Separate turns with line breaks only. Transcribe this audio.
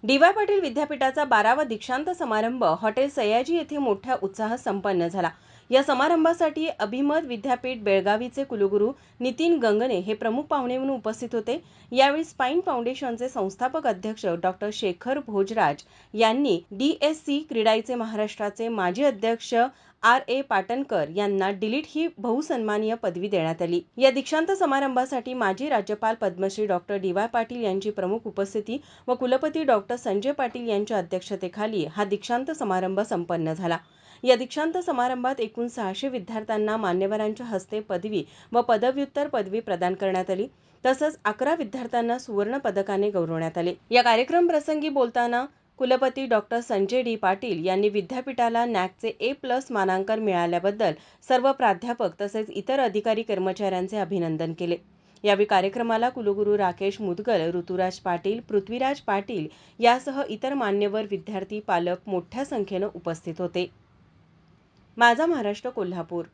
DY. Patil विद्यापीठाचा 12वा दीक्षांत समारंभ हॉटेल सयाजी येथे मोठ्या उत्साहात संपन्न झाला. या समारंभासाठी अभिमत विद्यापीठ बेळगावीचे कुलगुरू नितीन गंगणे हे प्रमुख पाहुणे म्हणून उपस्थित होते. यावेळी स्पाईन फाउंडेशनचे संस्थापक अध्यक्ष डॉ. शेखर भोजराज यांनी डी.एस.सी. क्रीडाईचे महाराष्ट्राचे माजी अध्यक्ष आर.ए. पाटणकर यांना डिलीट ही बहुसन्मानीय पदवी देण्यात आली. या दीक्षांत समारंभासाठी माजी राज्यपाल पद्मश्री डॉ. डी.वाय. पाटील यांची प्रमुख उपस्थिती व कुलपती डॉ. संजय पाटील यांच्या अध्यक्षतेखाली हा दीक्षांत समारंभ संपन्न झाला. या दीक्षांत समारंभात एकूण 600 विद्यार्थ्यांना मान्यवरांच्या हस्ते पदवी व पदव्युत्तर पदवी प्रदान करण्यात आली. तसंच 11 विद्यार्थ्यांना सुवर्ण पदकाने गौरवण्यात आले. या कार्यक्रम प्रसंगी बोलताना कुलपती डॉ. संजय डी. पाटील यांनी विद्यापीठाला नॅकचे A+ मानांकन मिळाल्याबद्दल सर्व प्राध्यापक तसेच इतर अधिकारी कर्मचाऱ्यांचे अभिनंदन केले. यावेळी कार्यक्रमाला कुलगुरू राकेश मुदगल, ऋतुराज पाटील, पृथ्वीराज पाटील यासह इतर मान्यवर, विद्यार्थी, पालक मोठ्या संख्येनं उपस्थित होते. माझा महाराष्ट्र कोल्हापूर.